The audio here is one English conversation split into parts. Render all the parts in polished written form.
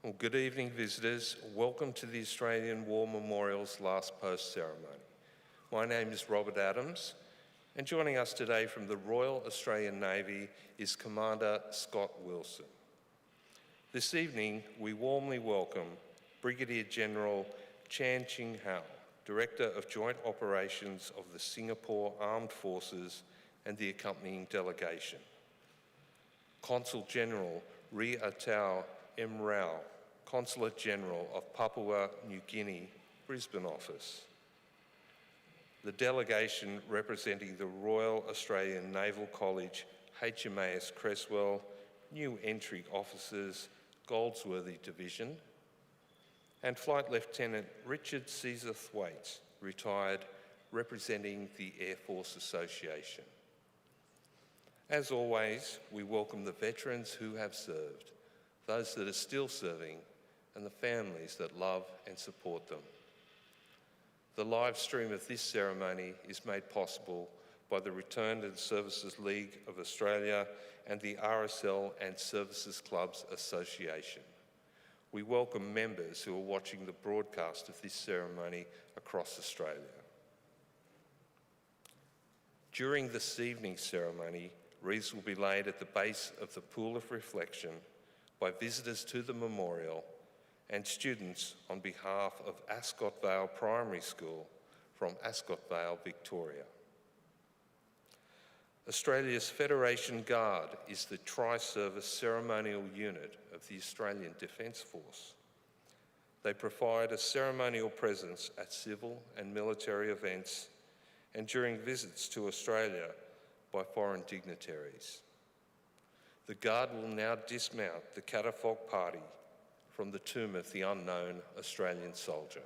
Well, good evening, visitors. Welcome to the Australian War Memorial's Last Post ceremony. My name is Robert Adams, and joining us today from the Royal Australian Navy is Commander Scott Wilson. This evening, we warmly welcome Brigadier General Chan Ching Hao, Director of Joint Operations of the Singapore Armed Forces, and the accompanying delegation. Consul General Ri Atau M. Rao, Consulate General of Papua New Guinea, Brisbane office. The delegation representing the Royal Australian Naval College, HMAS Creswell, New Entry Officers, Goldsworthy Division, and Flight Lieutenant Richard Caesar Thwaites, retired, representing the Air Force Association. As always, we welcome the veterans who have served, those that are still serving, and the families that love and support them. The live stream of this ceremony is made possible by the Returned and Services League of Australia and the RSL and Services Clubs Association. We welcome members who are watching the broadcast of this ceremony across Australia. During this evening's ceremony, wreaths will be laid at the base of the Pool of Reflection by visitors to the memorial and students on behalf of Ascot Vale Primary School from Ascot Vale, Victoria. Australia's Federation Guard is the tri-service ceremonial unit of the Australian Defence Force. They provide a ceremonial presence at civil and military events and during visits to Australia by foreign dignitaries. The Guard will now dismount the catafalque party from the tomb of the unknown Australian soldier.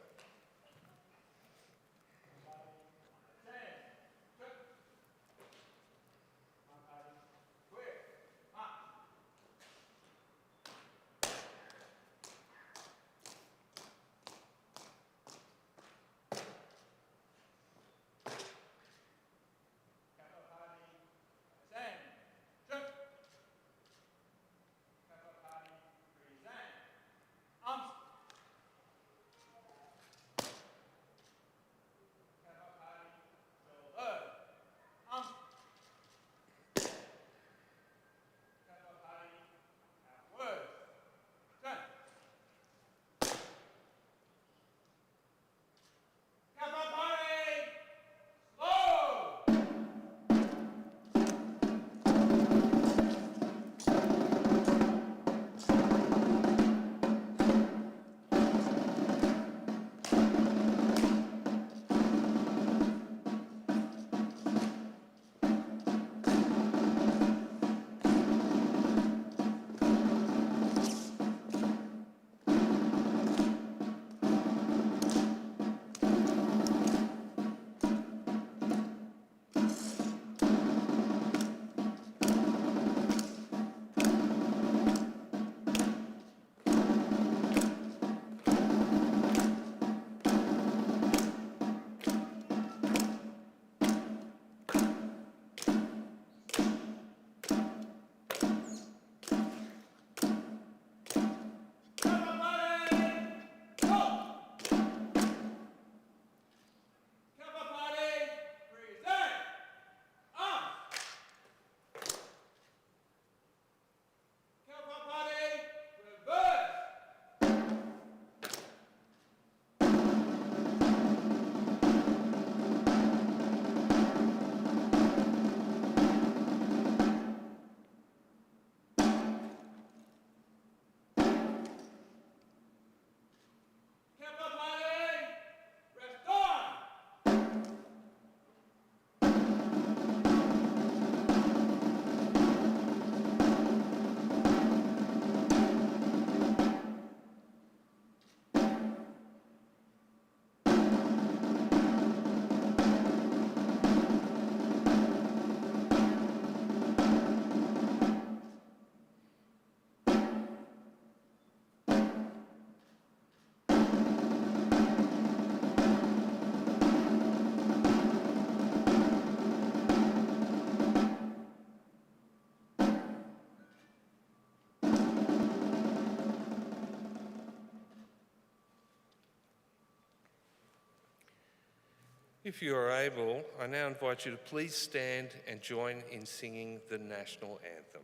If you are able, I now invite you to please stand and join in singing the national anthem.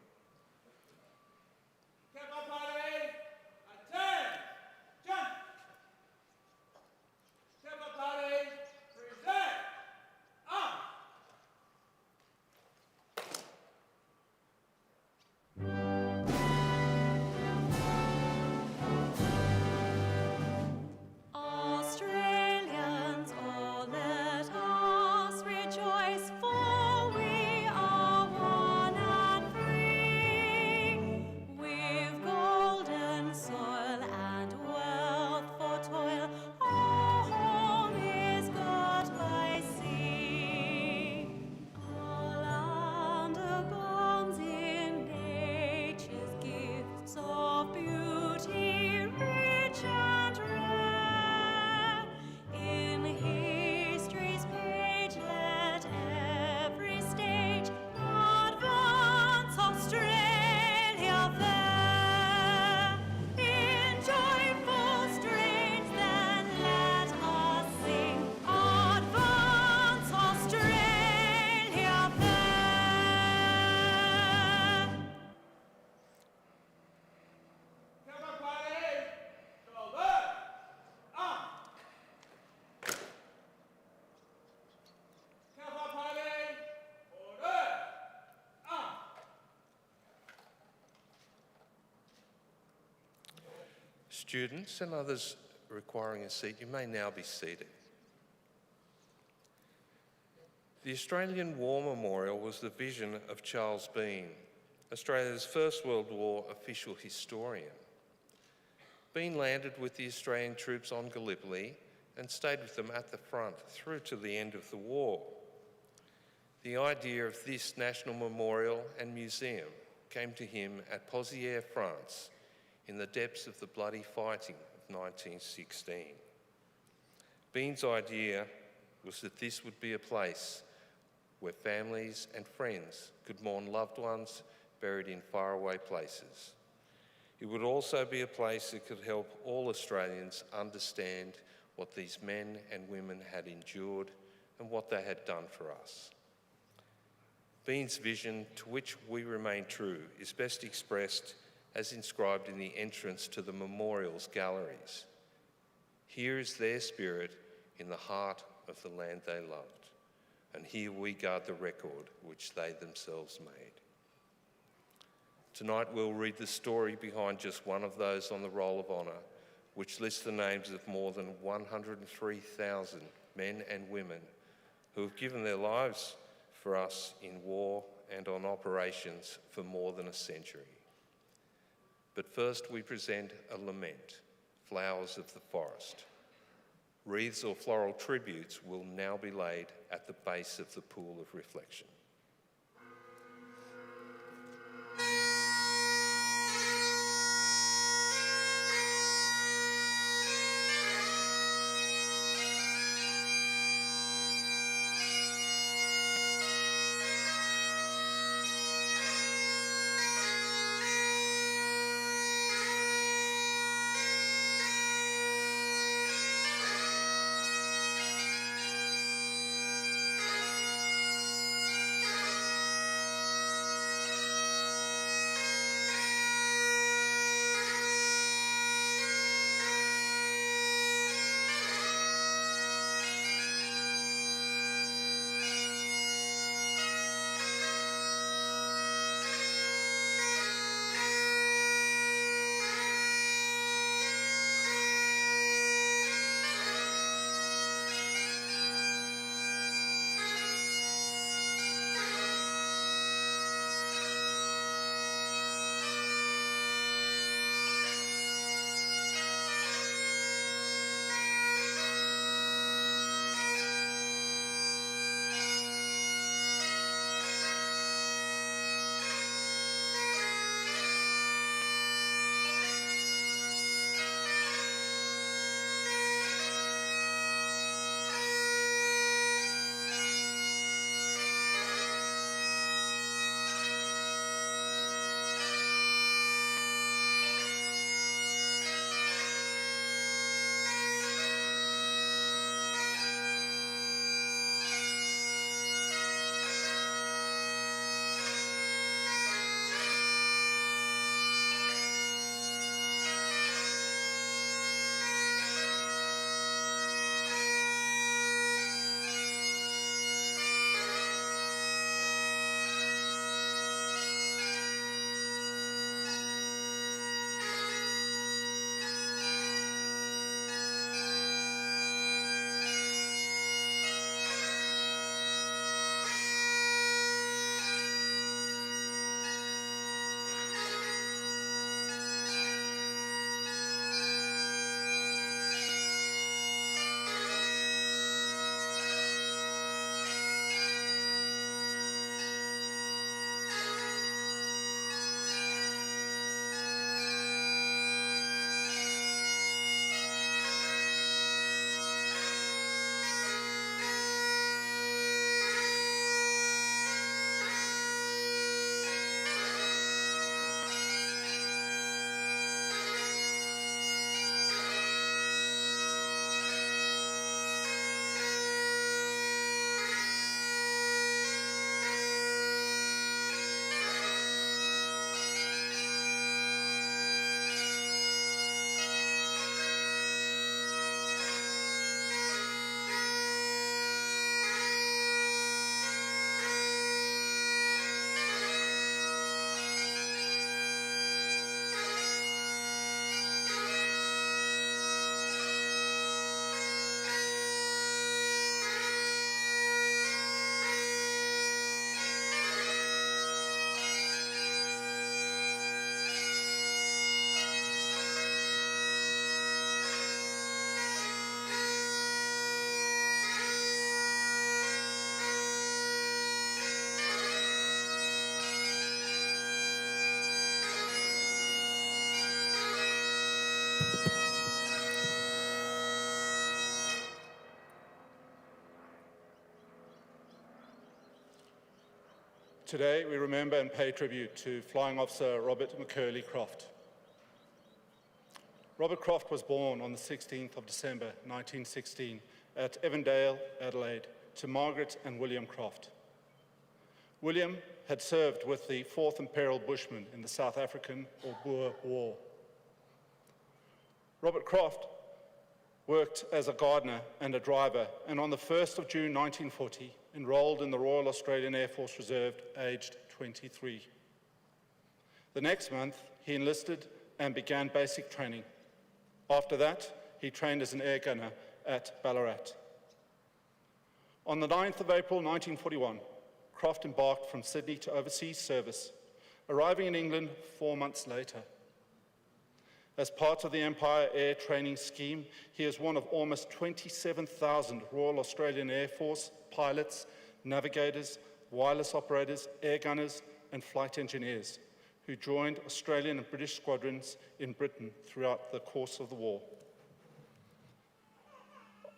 Students and others requiring a seat, you may now be seated. The Australian War Memorial was the vision of Charles Bean, Australia's First World War official historian. Bean landed with the Australian troops on Gallipoli and stayed with them at the front through to the end of the war. The idea of this national memorial and museum came to him at Pozières, France, in the depths of the bloody fighting of 1916. Bean's idea was that this would be a place where families and friends could mourn loved ones buried in faraway places. It would also be a place that could help all Australians understand what these men and women had endured and what they had done for us. Bean's vision, to which we remain true, is best expressed as inscribed in the entrance to the memorial's galleries. Here is their spirit in the heart of the land they loved, and here we guard the record which they themselves made. Tonight we'll read the story behind just one of those on the Roll of Honour, which lists the names of more than 103,000 men and women who have given their lives for us in war and on operations for more than a century. But first we present a lament, Flowers of the Forest. Wreaths or floral tributes will now be laid at the base of the pool of reflection. Today, we remember and pay tribute to Flying Officer Robert McKerlie Croft. Robert Croft was born on the 16th of December 1916 at Evandale, Adelaide, to Margaret and William Croft. William had served with the 4th Imperial Bushmen in the South African or Boer War. Robert Croft worked as a gardener and a driver, and on the 1st of June 1940, enrolled in the Royal Australian Air Force Reserve, aged 23. The next month, he enlisted and began basic training. After that, he trained as an air gunner at Ballarat. On the 9th of April 1941, Croft embarked from Sydney to overseas service, arriving in England 4 months later. As part of the Empire Air Training Scheme, he is one of almost 27,000 Royal Australian Air Force pilots, navigators, wireless operators, air gunners, and flight engineers who joined Australian and British squadrons in Britain throughout the course of the war.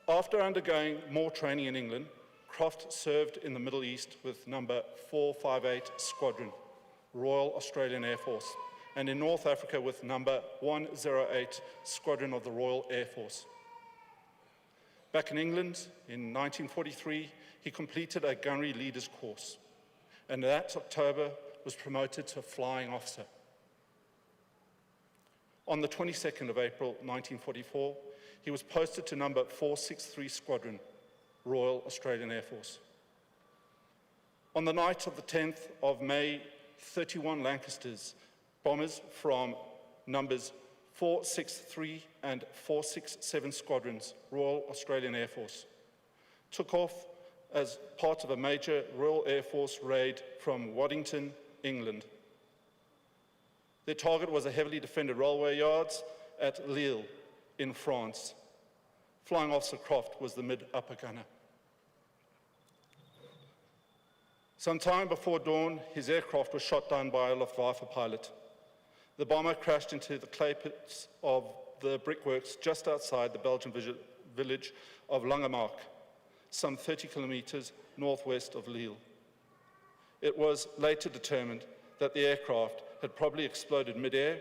After undergoing more training in England, Croft served in the Middle East with number 458 Squadron, Royal Australian Air Force, and in North Africa with number 108 Squadron of the Royal Air Force. Back in England in 1943, he completed a gunnery leaders course, and that October was promoted to flying officer. On the 22nd of April 1944, he was posted to number 463 Squadron, Royal Australian Air Force. On the night of the 10th of May, 31 Lancasters, bombers from numbers 463 and 467 Squadrons, Royal Australian Air Force, took off as part of a major Royal Air Force raid from Waddington, England. Their target was a heavily defended railway yards at Lille in France. Flying Officer Croft was the mid-upper gunner. Some time before dawn, his aircraft was shot down by a Luftwaffe pilot. The bomber crashed into the clay pits of the brickworks just outside the Belgian village of Langemarck, some 30 kilometers northwest of Lille. It was later determined that the aircraft had probably exploded mid-air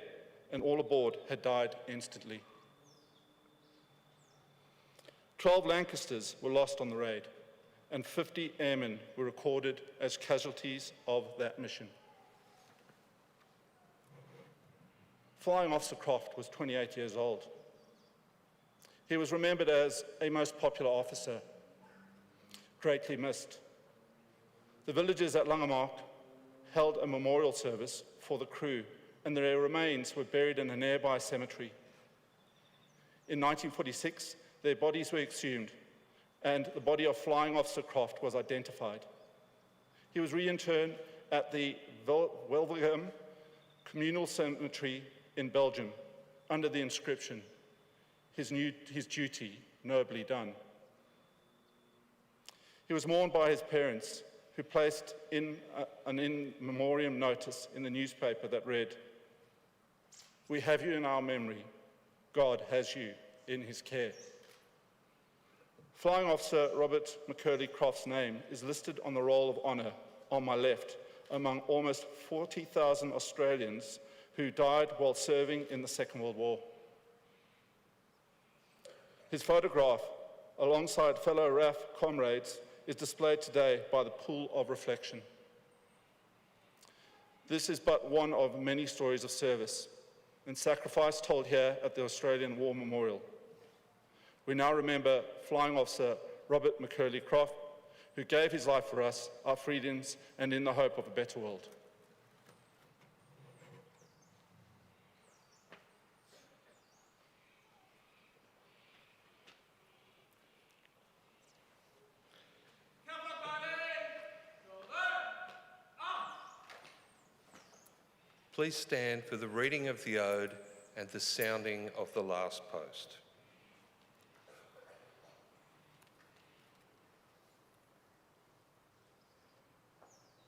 and all aboard had died instantly. 12 Lancasters were lost on the raid, and 50 airmen were recorded as casualties of that mission. Flying Officer Croft was 28 years old. He was remembered as a most popular officer, greatly missed. The villagers at Langemarck held a memorial service for the crew, and their remains were buried in a nearby cemetery. In 1946, their bodies were exhumed, and the body of Flying Officer Croft was identified. He was reinterred at the Welvergem Communal Cemetery in Belgium under the inscription, his duty nobly done. He was mourned by his parents, who placed in an in memoriam notice in the newspaper that read, "We have you in our memory. God has you in his care." Flying Officer Robert McKerlie Croft's name is listed on the Roll of Honour on my left among almost 40,000 Australians who died while serving in the Second World War. His photograph, alongside fellow RAF comrades, is displayed today by the Pool of Reflection. This is but one of many stories of service and sacrifice told here at the Australian War Memorial. We now remember Flying Officer Robert McKerlie Croft, who gave his life for us, our freedoms, and in the hope of a better world. Please stand for the reading of the ode and the sounding of the last post.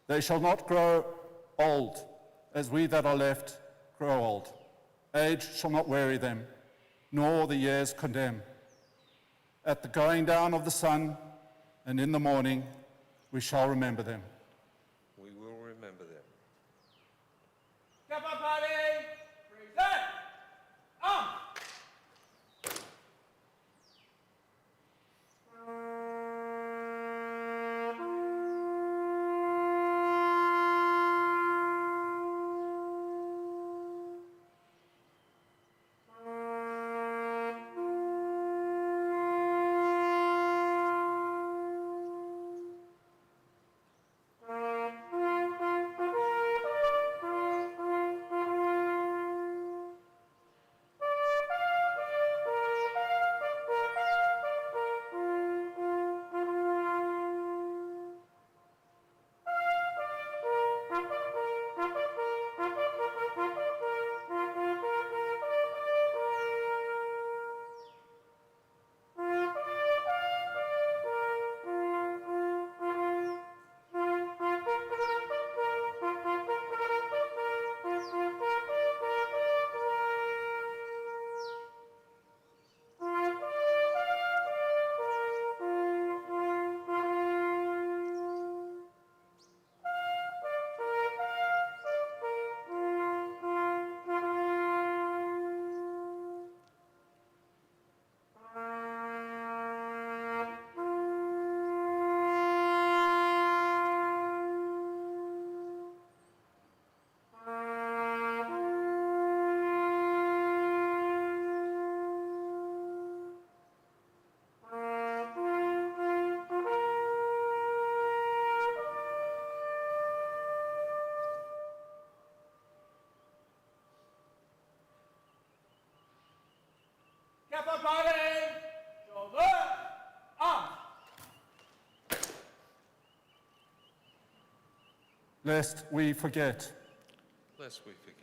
They shall not grow old, as we that are left grow old. Age shall not weary them, nor the years condemn. At the going down of the sun, and in the morning, we shall remember them. We will remember lest we forget. Lest we forget.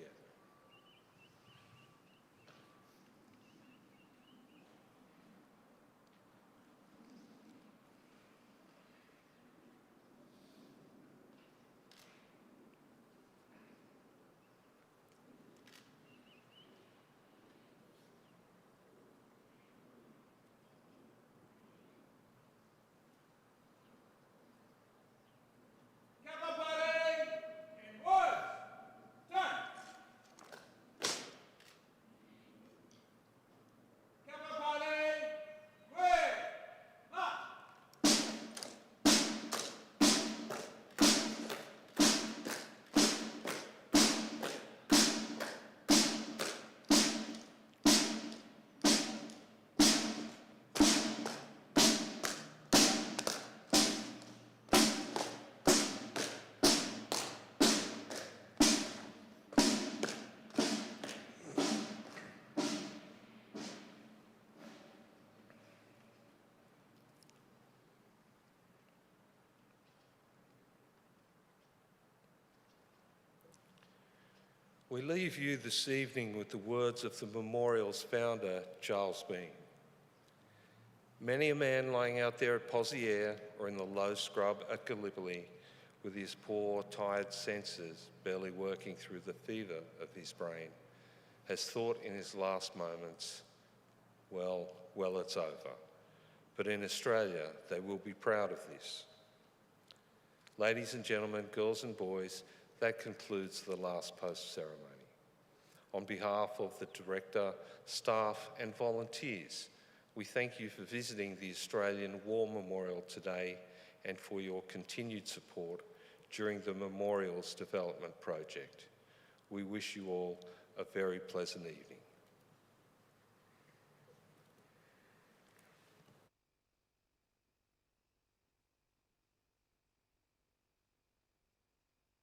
We leave you this evening with the words of the memorial's founder, Charles Bean. Many a man lying out there at Poziere or in the low scrub at Gallipoli with his poor, tired senses barely working through the fever of his brain has thought in his last moments, well, it's over. But in Australia, they will be proud of this. Ladies and gentlemen, girls and boys, that concludes the last post ceremony. On behalf of the Director, staff and volunteers, we thank you for visiting the Australian War Memorial today and for your continued support during the memorial's development project. We wish you all a very pleasant evening.